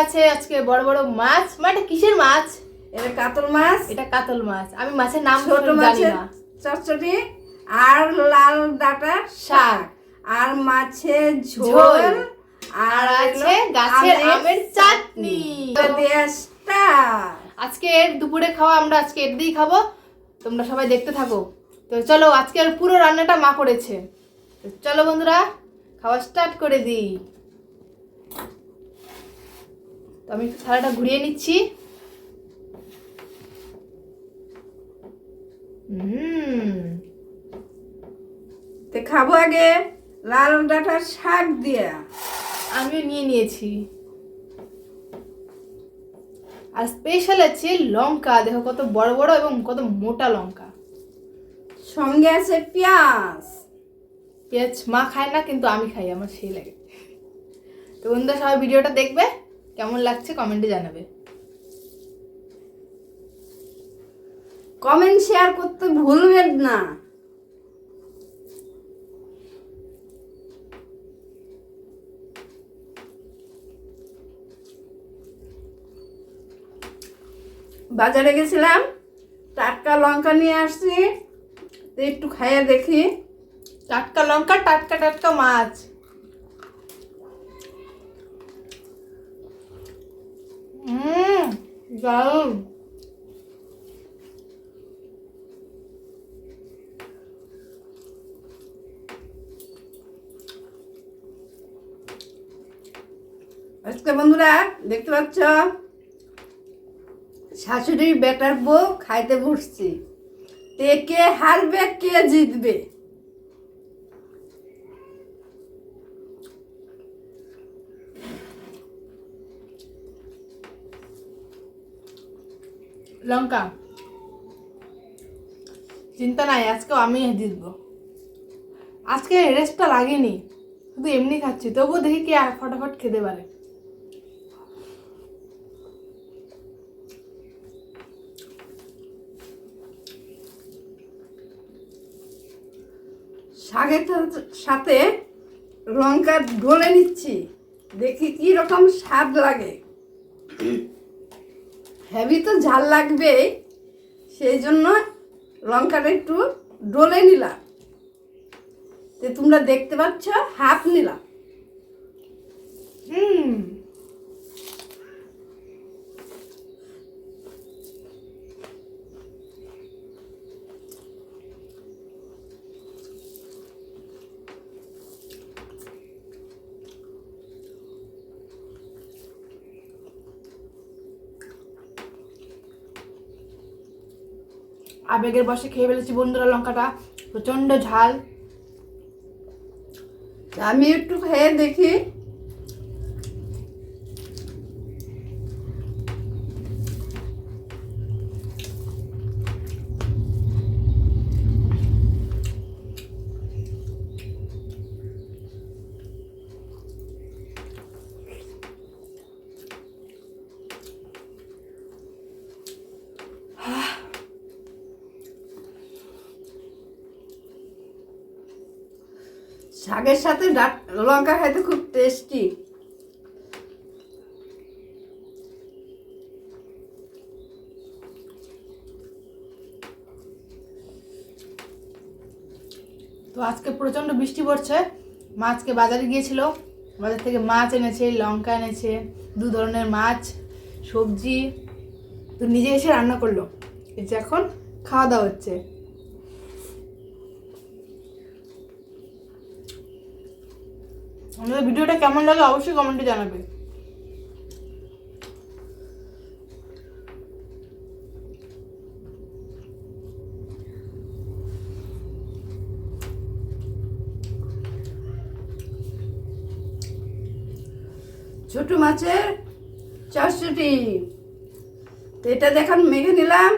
আছে আজকে বড় বড় মাছ। মানে কিসের মাছ? এটা কাতল মাছ। এটা কাতল মাছ। আমি মাছের নাম ছোট জানি মাছের না। চচ্চড়ি আর লাল ডাঁটার শাক আর মাছের ঝোল আর আছে গাছের আমের চাটনি। আজকে দুপুরে খাওয়া আমরা আজকে এর দিয়েই খাবো। তোমরা সবাই দেখতে থাকো। তো চলো, আজকের পুরো রান্নাটা মা করেছে। তো চলো বন্ধুরা, খাওয়া স্টার্ট করে দিই। তো আমি একটু থালাটা ঘুরিয়ে নিচ্ছি। তো খাবো আগে লাল ডাঁটার শাক দিয়ে। আমিও নিয়ে নিয়েছি। আর স্পেশাল আছে লঙ্কা। দেখো কত বড় বড় এবং কত মোটা লঙ্কা। সঙ্গে আছে পেঁয়াজ। পেঁয়াজ মা খায় না, কিন্তু আমি খাই, আমার সেই লাগে। তো বন্ধুরা সবাই ভিডিওটা দেখবে, কেমন লাগছে কমেন্টে জানাবে। কমেন্ট শেয়ার করতে ভুলবেন না। বাজারে গেছিলাম, টাটকা লঙ্কা নিয়ে আসছি, একটু খাইয়ে দেখি। টাটকা লঙ্কা, টাটকা টাটকা মাছ। দারুণ। আজকে বন্ধুরা দেখতে পাচ্ছ, শাশুড়ির বেটার বউ খাইতে বসছি। কে হারবে কে জিতবে? লঙ্কা চিন্তা নাই, আজকেও আমি জিতবো। আজকে রেস্টটা লাগেনি, শুধু এমনি খাচ্ছি, তবুও দেখি কে ফটাফট খেতে পারে। শাকের সাথে লঙ্কা ঢলে নিচ্ছি, দেখি কি রকম স্বাদ লাগে। হেভি তো ঝাল লাগবে, সেই জন্য লঙ্কাটা একটু ডলে নিলাম। তো তোমরা দেখতে পাচ্ছ, হাফ নিলাম। আবেগের বশে খেয়ে ফেলেছি বন্ধুরা লঙ্কাটা, প্রচন্ড ঝাল। আমি একটু খেয়ে দেখি। শাকের সাথে লঙ্কা খাইতে খুব টেস্টি। তো আজকে প্রচন্ড বৃষ্টি পড়ছে। মা আজকে বাজারে গিয়েছিল, বাজার থেকে মাছ এনেছে, লঙ্কা এনেছে, 2 ধরনের মাছ, সবজি। তো নিজে এসে রান্না করলো। এই যে এখন খাওয়া দাওয়া হচ্ছে। আমাদের ভিডিওটা কেমন লাগে অবশ্যই কমেন্টে জানাবে। ছোট মাছের চচ্চড়ি। তো এটা দেখান মেখে নিলাম,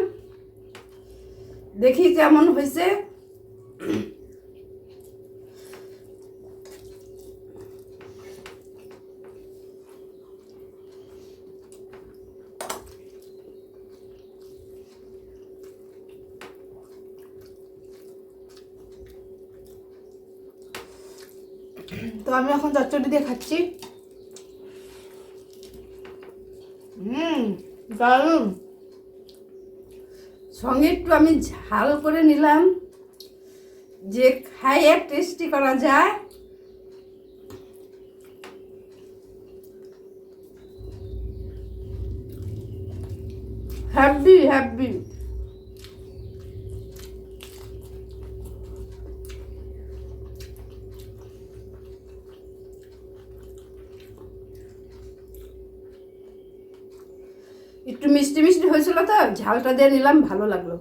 দেখি কেমন হয়েছে। তো আমি এখন চচ্চড়ি দিয়ে খাচ্ছি। দারুণ। সঙ্গে একটু আমি ঝাল করে নিলাম, যে খাইয়ে টেস্টি করা যায়। Happy happy. একটু মিষ্টি মিষ্টি হয়েছিল তো, ঝালটা দিয়ে নিলাম, ভালো লাগলো।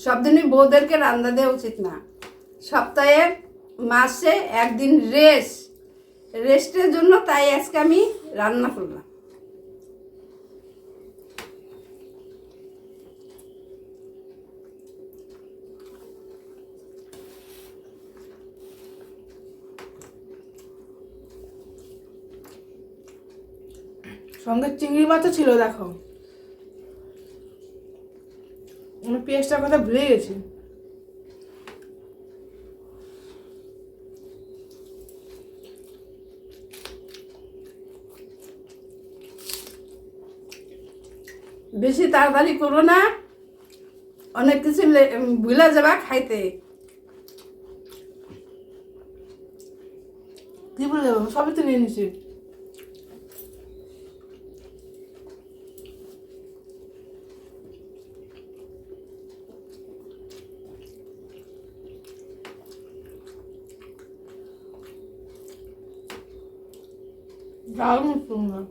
সব দিনই বউদেরকে রান্না দেওয়া উচিত না। সপ্তাহে মাসে একদিন রেস্টের জন্য, তাই আজকে আমি রান্না করলাম। সঙ্গে চিংড়ি মাছও ছিল, দেখো। আমি পেঁয়াজটার কথা ভুলে গেছি। বেশি তাড়াতাড়ি করো না, অনেক কিছু ভুলে যাবা খাইতে। কি বলে যাবো, সবই তো নিয়ে নিছি। দারুণ সুন্দর।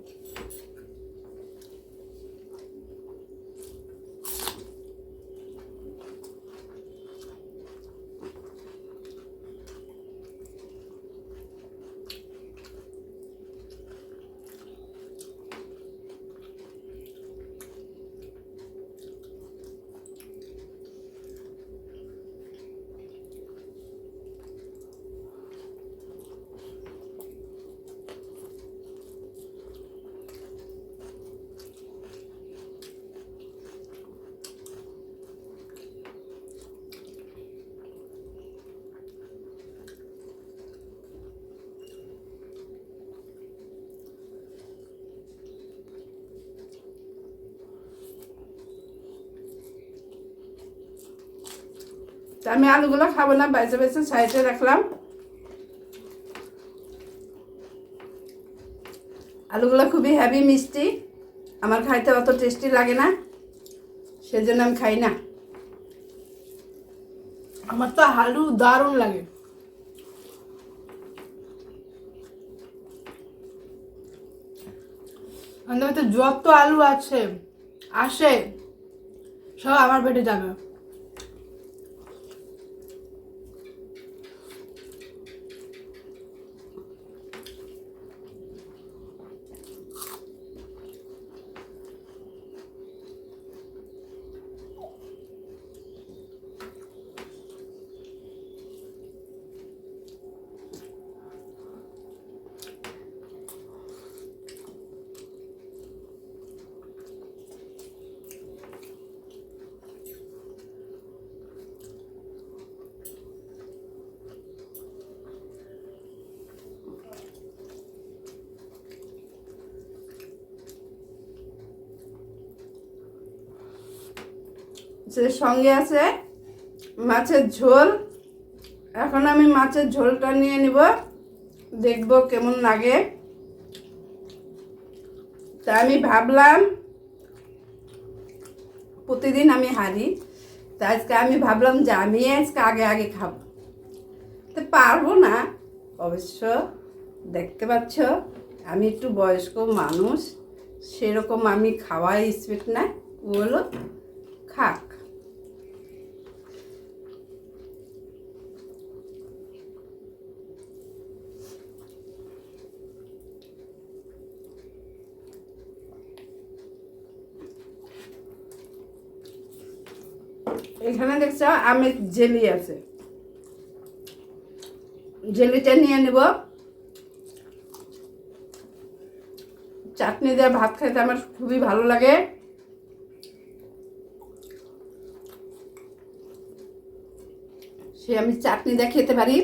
তা আমি আলুগুলো খাবো না, বেছে বেছে সাইডে রাখলাম। আলুগুলো খুবই হেভি মিষ্টি, আমার খাইতে অত টেস্টি লাগে না, সেজন্য আমি খাই না। আমার তো আলু দারুণ লাগে। আমাদের বাড়িতে যত আলু আসে সব আমার পেটে যাবে। সে সঙ্গে আছে মাছের ঝোল। এখন আমি মাছের ঝোলটা নিয়ে নিব, দেখব কেমন লাগে। তা আমি ভাবলাম প্রতিদিন আমি হারি, তা আজকে আমি ভাবলাম যে আমি আজকে আগে আগে খাবো। তো পারবো না অবশ্য, দেখতে পাচ্ছ আমি একটু বয়স্ক মানুষ, সেরকম আমি খাওয়ার স্পিড না, ও হলো খাক। এখানে দেখছো আমের জেলি আছে, জেলিটা নিয়ে নেব। চাটনি দিয়ে ভাত খেতে আমার খুবই ভালো লাগে। সে আমি চাটনি দিয়ে খেতে পারি।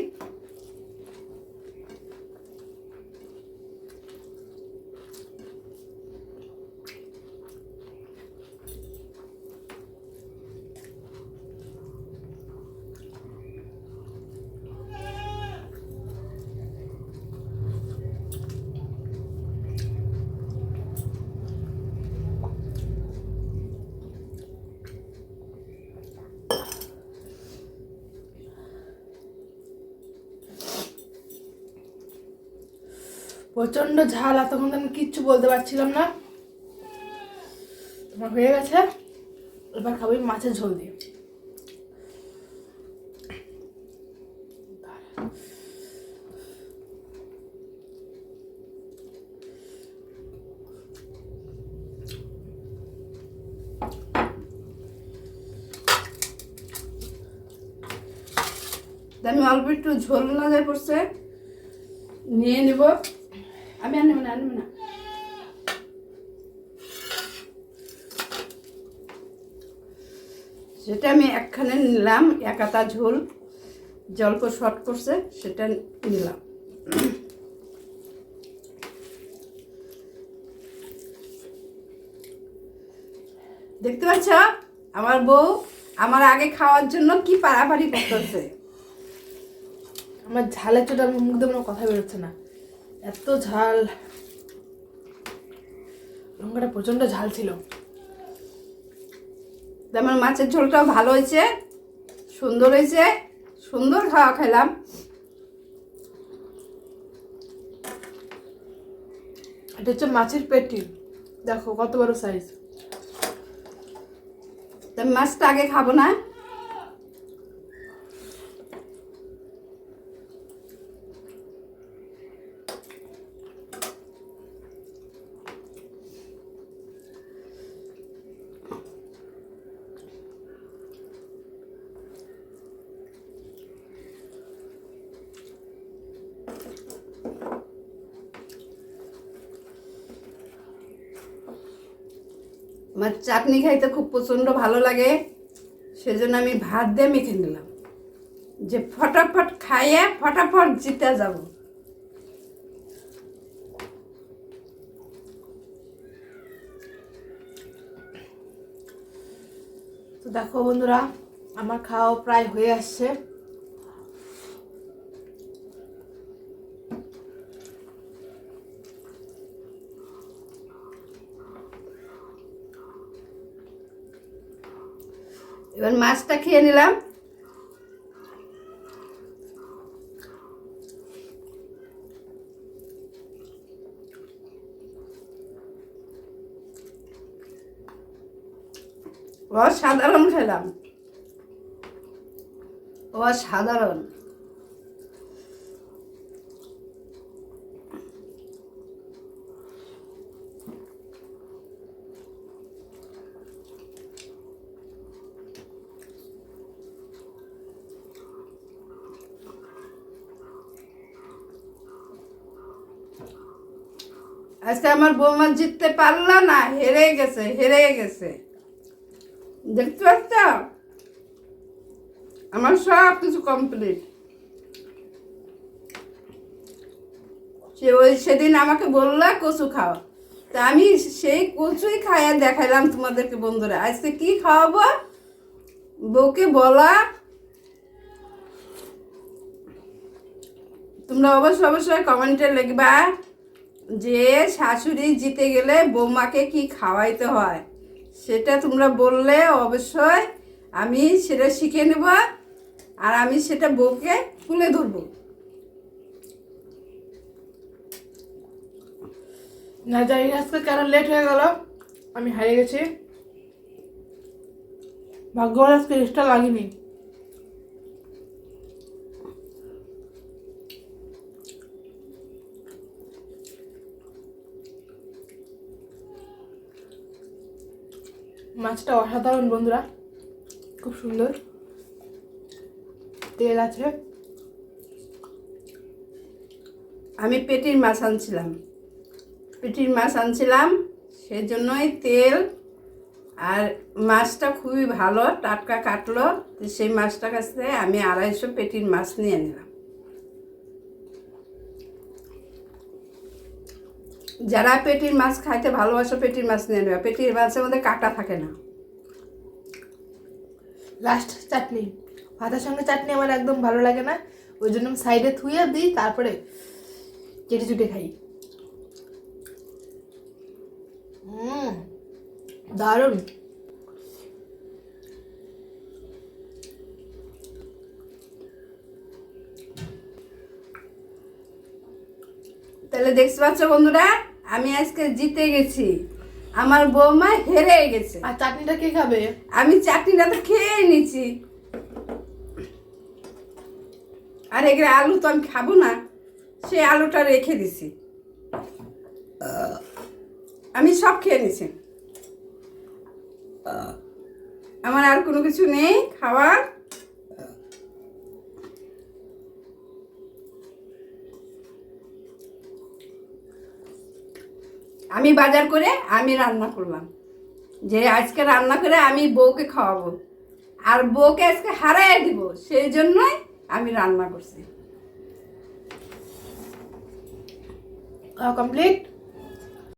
প্রচন্ড ঝাল, এতক্ষণ তো আমি কিচ্ছু বলতে পারছিলাম না। তোমার হয়ে গেছে, এবার খাবো এই মাছের ঝোল দিয়ে। আমি অল্প একটু ঝোল না যায় পড়ছে, নিয়ে নিব। আমি আর নেব না, আর নেব না। সেটা আমি একখানে নিলাম, একাতা ঝোল, জল্প শর্ট করছে সেটা নিলাম। দেখতে পাচ্ছ আমার বউ আমার আগে খাওয়ার জন্য কি পাড়াপাড়ি করতেছে। আমার ঝালের চোটে আমার মুখ দিয়ে কোনো কথা বেরোচ্ছে না, এত ঝাল। লঙ্কাটা প্রচন্ড ঝাল ছিল। আমার মাছের ঝোলটাও ভালো হয়েছে, সুন্দর হয়েছে, সুন্দর খাওয়া খেলাম। এটা হচ্ছে মাছের পেটি, দেখো কত বড় সাইজ। মাছটা আগে খাবো না, আমার চাটনি খাইতে খুব প্রচণ্ড ভালো লাগে, সেজন্য আমি ভাত দিয়ে মেখে নিলাম যে ফটাফট খাইয়ে ফটাফট জিতে যাব। তো দেখো বন্ধুরা, আমার খাওয়া প্রায় হয়ে আসছে। এবার মাছটা খেয়ে নিলাম। অসাধারণ খেলাম, অসাধারণ। আজকে আমার বৌমা জিততে পারলো না, হেরে গেছে, হেরে গেছে। দেখতে পাচ্ছ আমার সব কিছু কমপ্লিট। সেদিন আমাকে বললা কচু খাও, তা আমি সেই কচুই খাইয়া দেখাইলাম তোমাদেরকে। বন্ধুরা আজকে কি খাওয়াবো, বউকে বলা। তোমরা অবশ্যই অবশ্যই কমেন্টে লিখবা যে শাশুড়ি জিতে গেলে বৌমাকে কি খাওয়াইতে হয়, সেটা তোমরা বললে অবশ্যই আমি সেটা শিখে নেব, আর আমি সেটা বউকে তুলে ধরবো। না জানি না আজকে কেন লেট হয়ে গেল, আমি হারিয়ে গেছি। ভাগ্যবান আজকে রেস্টটা লাগেনি। মাছটা অসাধারণ বন্ধুরা, খুব সুন্দর তেল আছে। আমি পেটির মাছ আনছিলাম, পেটির মাছ আনছিলাম, সেই জন্যই তেল আর মাছটা খুবই ভালো টাটকা কাটলো। তো সেই মাছটার কাছ থেকে আমি 250 পেটির মাছ নিয়ে নিলাম। যারা পেটির মাছ খাইতে ভালোবাসো পেটির মাছ নিয়ে নেবে, পেটির মাছের মধ্যে কাঁটা থাকে না। লাস্ট চাটনি, ভাতের সঙ্গে চাটনি আমার একদম ভালো লাগে না, ওই জন্য আমি সাইডে থুয়ে দিই, তারপরে কেটে চুটে খাই। দারুণ। তাহলে দেখতে পাচ্ছ বন্ধুরা, আমি আজকে জিতে গেছি, আমার বৌমা হেরে গেছে। আর চাটনিটা কে খাবে? আমি চাটনিটা তো খেয়ে নিচ্ছি, আর এগুলো আলু তো আমি খাবো না, সেই আলুটা রেখে দিছি। আমি সব খেয়ে নিছি, আমার আর কোনো কিছু নেই খাওয়ার। আমি বাজার করে আমি রান্না করলাম, যে আজকে রান্না করে আমি বউকে খাওয়াবো, আর বউকে আজকে হারাইয়া দিব, সেই জন্যই আমি রান্না করছি। কমপ্লিট।